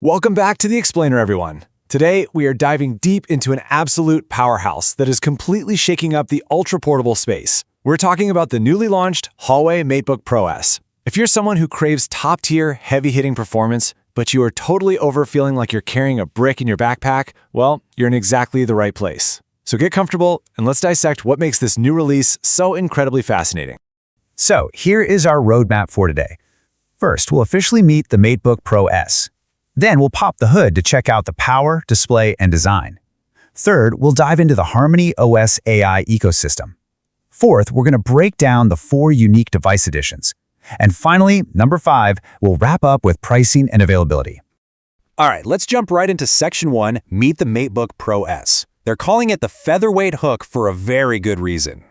Welcome back to The Explainer, everyone. Today, we are diving deep into an absolute powerhouse that is completely shaking up the ultra-portable space. We're talking about the newly launched Huawei MateBook Pro S. If you're someone who craves top-tier, heavy-hitting performance, but you are totally over feeling like you're carrying a brick in your backpack, well, you're in exactly the right place. So get comfortable, and let's dissect what makes this new release so incredibly fascinating. So, here is our roadmap for today. First, we'll officially meet the MateBook Pro S. Then we'll pop the hood to check out the power, display, and design. Third, we'll dive into the HarmonyOS AI ecosystem. Fourth, we're going to break down the 4 unique device editions. And finally, number 5, we'll wrap up with pricing and availability. All right, let's jump right into Section 1, Meet the MateBook Pro S. They're calling it the Featherweight hook for a very good reason.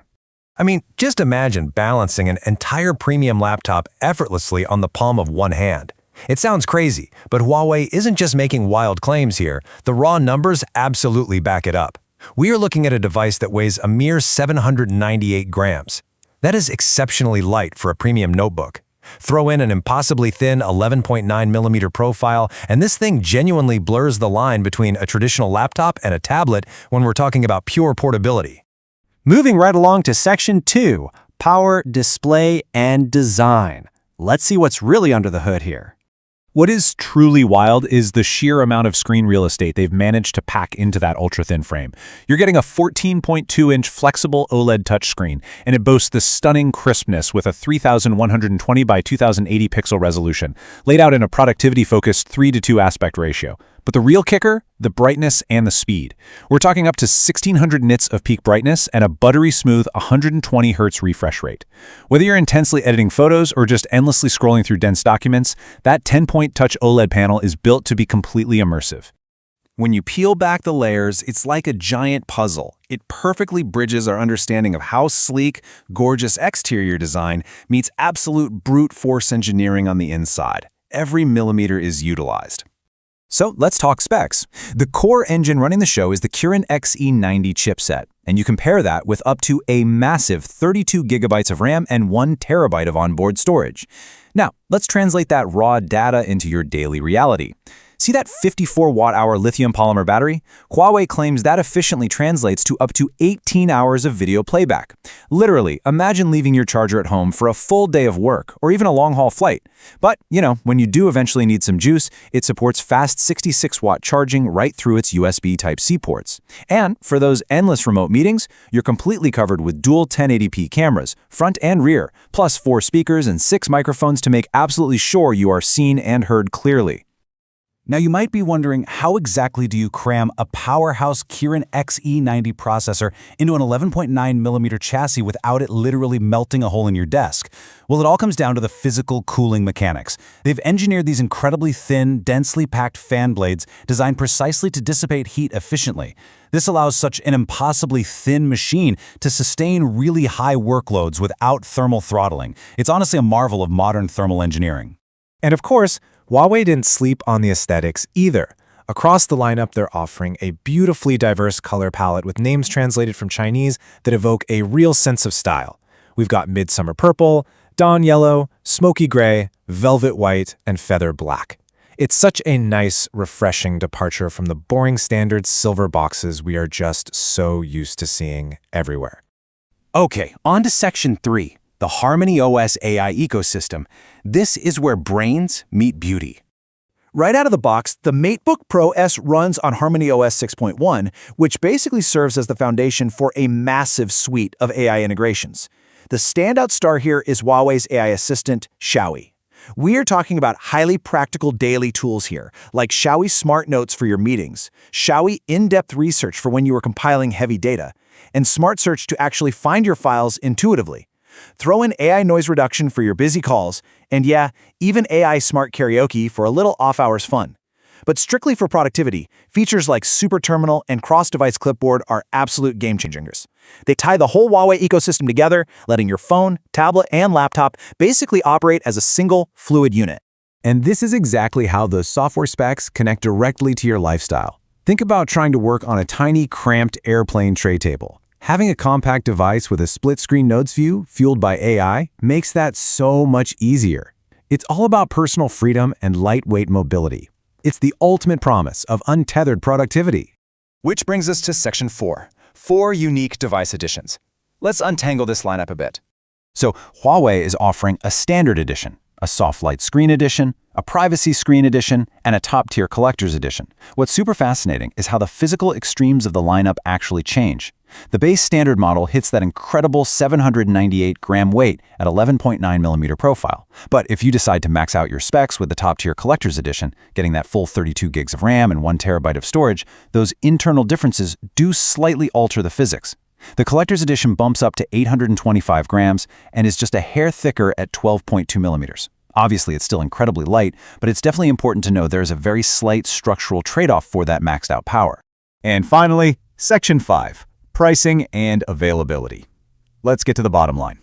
I mean, just imagine balancing an entire premium laptop effortlessly on the palm of one hand. It sounds crazy, but Huawei isn't just making wild claims here. The raw numbers absolutely back it up. We are looking at a device that weighs a mere 798 grams. That is exceptionally light for a premium notebook. Throw in an impossibly thin 11.9mm profile, and this thing genuinely blurs the line between a traditional laptop and a tablet when we're talking about pure portability. Moving right along to Section 2, Power, Display, and Design. Let's see what's really under the hood here. What is truly wild is the sheer amount of screen real estate they've managed to pack into that ultra-thin frame. You're getting a 14.2-inch flexible OLED touchscreen, and it boasts the stunning crispness with a 3120 by 2080 pixel resolution, laid out in a productivity-focused 3:2 aspect ratio. But the real kicker? The brightness and the speed. We're talking up to 1600 nits of peak brightness and a buttery smooth 120 Hz refresh rate. Whether you're intensely editing photos or just endlessly scrolling through dense documents, that 10-point touch OLED panel is built to be completely immersive. When you peel back the layers, it's like a giant puzzle. It perfectly bridges our understanding of how sleek, gorgeous exterior design meets absolute brute force engineering on the inside. Every millimeter is utilized. So let's talk specs. The core engine running the show is the Kirin XE 90 chipset, and you compare that with up to a massive 32 gigabytes of RAM and 1 terabyte of onboard storage. Now, let's translate that raw data into your daily reality. See that 54 watt-hour lithium polymer battery? Huawei claims that efficiently translates to up to 18 hours of video playback. Literally, imagine leaving your charger at home for a full day of work or even a long-haul flight. But, when you do eventually need some juice, it supports fast 66-watt charging right through its USB Type-C ports. And for those endless remote meetings, you're completely covered with dual 1080p cameras, front and rear, plus 4 speakers and 6 microphones to make absolutely sure you are seen and heard clearly. Now you might be wondering, how exactly do you cram a Powerhouse Kirin XE 90 processor into an 11.9mm chassis without it literally melting a hole in your desk? Well, it all comes down to the physical cooling mechanics. They've engineered these incredibly thin, densely packed fan blades designed precisely to dissipate heat efficiently. This allows such an impossibly thin machine to sustain really high workloads without thermal throttling. It's honestly a marvel of modern thermal engineering. And of course, Huawei didn't sleep on the aesthetics either. Across the lineup, they're offering a beautifully diverse color palette with names translated from Chinese that evoke a real sense of style. We've got Midsummer Purple, Dawn Yellow, Smoky Gray, Velvet White, and Feather Black. It's such a nice, refreshing departure from the boring standard silver boxes we are just so used to seeing everywhere. Okay, on to Section 3. The HarmonyOS AI ecosystem. This is where brains meet beauty. Right out of the box, the MateBook Pro S runs on HarmonyOS 6.1, which basically serves as the foundation for a massive suite of AI integrations. The standout star here is Huawei's AI assistant, Xiaoyi. We are talking about highly practical daily tools here, like Xiaoyi Smart Notes for your meetings, Xiaoyi in-depth research for when you are compiling heavy data, and Smart Search to actually find your files intuitively. Throw in AI noise reduction for your busy calls, and yeah, even AI smart karaoke for a little off-hours fun. But strictly for productivity, features like Super Terminal and Cross-Device Clipboard are absolute game-changers. They tie the whole Huawei ecosystem together, letting your phone, tablet, and laptop basically operate as a single, fluid unit. And this is exactly how those software specs connect directly to your lifestyle. Think about trying to work on a tiny, cramped airplane tray table. Having a compact device with a split-screen notes view fueled by AI makes that so much easier. It's all about personal freedom and lightweight mobility. It's the ultimate promise of untethered productivity. Which brings us to Section 4, 4 unique device editions. Let's untangle this lineup a bit. So Huawei is offering a standard edition, a soft light screen edition, a privacy screen edition, and a top-tier collector's edition. What's super fascinating is how the physical extremes of the lineup actually change. The base standard model hits that incredible 798-gram weight at 11.9mm profile. But if you decide to max out your specs with the top-tier collector's edition, getting that full 32 gigs of RAM and 1 terabyte of storage, those internal differences do slightly alter the physics. The collector's edition bumps up to 825 grams and is just a hair thicker at 12.2 millimeters. Obviously, it's still incredibly light, but it's definitely important to know there's a very slight structural trade-off for that maxed-out power. And finally, Section 5, pricing and availability. Let's get to the bottom line.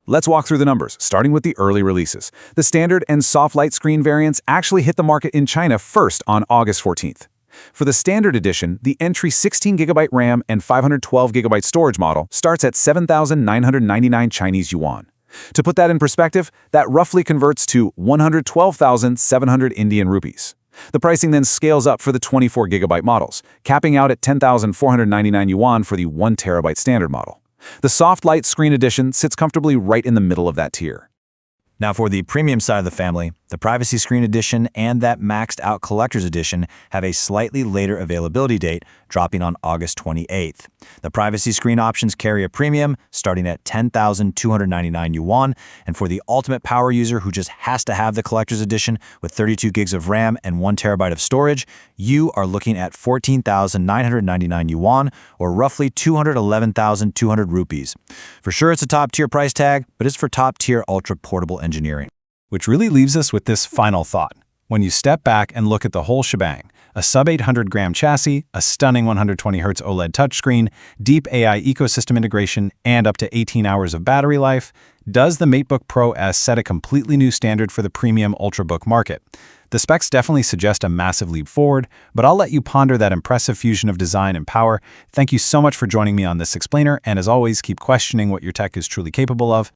Let's walk through the numbers, starting with the early releases. The standard and soft light screen variants actually hit the market in China first on August 14th. For the standard edition, the entry 16GB RAM and 512GB storage model starts at 7,999 Chinese yuan. To put that in perspective, that roughly converts to 112,700 Indian rupees. The pricing then scales up for the 24GB models, capping out at 10,499 yuan for the 1 terabyte standard model. The soft light screen edition sits comfortably right in the middle of that tier. Now for the premium side of the family, the Privacy Screen Edition and that maxed out Collector's Edition have a slightly later availability date, dropping on August 28th. The Privacy Screen options carry a premium starting at 10,299 yuan, and for the ultimate power user who just has to have the Collector's Edition with 32 gigs of RAM and 1 terabyte of storage, you are looking at 14,999 yuan, or roughly 211,200 rupees. For sure it's a top-tier price tag, but it's for top-tier ultra-portable engineering. Which really leaves us with this final thought. When you step back and look at the whole shebang, a sub-800-gram chassis, a stunning 120Hz OLED touchscreen, deep AI ecosystem integration, and up to 18 hours of battery life, does the MateBook Pro S set a completely new standard for the premium Ultrabook market? The specs definitely suggest a massive leap forward, but I'll let you ponder that impressive fusion of design and power. Thank you so much for joining me on this explainer, and as always, keep questioning what your tech is truly capable of.